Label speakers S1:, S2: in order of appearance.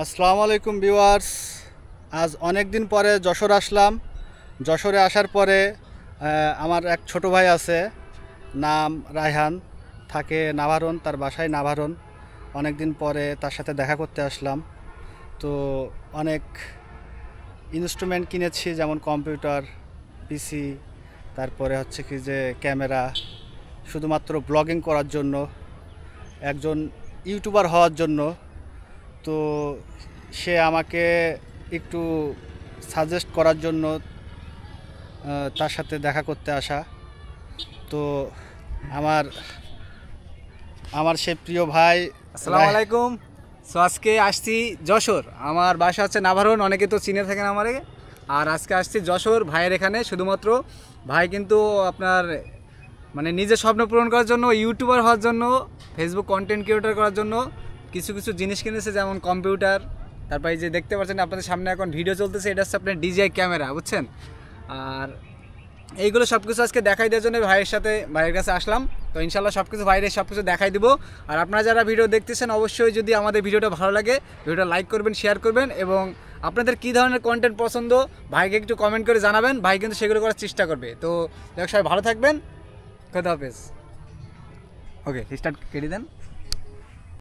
S1: আসসালামু আলাইকুম ভিউয়ার্স। আজ অনেক দিন পরে যশোর আসলাম। যশোরে আসার পরে আমার এক ছোট ভাই আছে, নাম রায়হান, থাকে নাভারণ, তার বাসায় নাভারণ। অনেক দিন পরে তার সাথে দেখা করতে আসলাম। তো অনেক ইনস্ট্রুমেন্ট কিনেছি, যেমন কম্পিউটার, পিসি, তারপরে হচ্ছে কি যে ক্যামেরা, শুধুমাত্র ব্লগিং করার জন্য, একজন ইউটিউবার হওয়ার জন্য। তো সে আমাকে একটু সাজেস্ট করার জন্য তার সাথে দেখা করতে আসা। তো আমার আমার সে প্রিয় ভাই।
S2: আসসালামু আলাইকুম। সো আজকে আসছি যশোর, আমার বাসা হচ্ছে নাভারণ, অনেকে তো চিনে থাকেন আমারে। আর আজকে আসছি যশোর ভাইয়ের এখানে শুধুমাত্র। ভাই কিন্তু আপনার মানে নিজের স্বপ্ন পূরণ করার জন্য, ইউটিউবার হওয়ার জন্য, ফেসবুক কন্টেন্ট ক্রিয়েটর করার জন্য কিছু কিছু জিনিস কিনেছে, যেমন কম্পিউটার। তারপর এই যে দেখতে পাচ্ছেন আপনাদের সামনে এখন ভিডিও চলতেছে, এটা হচ্ছে আপনার ডিজিআই ক্যামেরা, বুঝছেন। আর এইগুলো সব কিছু আজকে দেখাই দেওয়ার জন্য ভাইয়ের কাছে আসলাম। তো ইনশাল্লাহ সব কিছু বাইরে সব কিছু দেখাই দিব। আর আপনারা যারা ভিডিও দেখতেছেন, অবশ্যই যদি আমাদের ভিডিওটা ভালো লাগে, ভিডিওটা লাইক করবেন, শেয়ার করবেন, এবং আপনাদের কী ধরনের কন্টেন্ট পছন্দ ভাইকে একটু কমেন্ট করে জানাবেন। ভাই কিন্তু সেগুলো করার চেষ্টা করবে। তো সবাই ভালো থাকবেন, খোদা হাফেজ। ওকে, স্টার্ট কেটে দেন।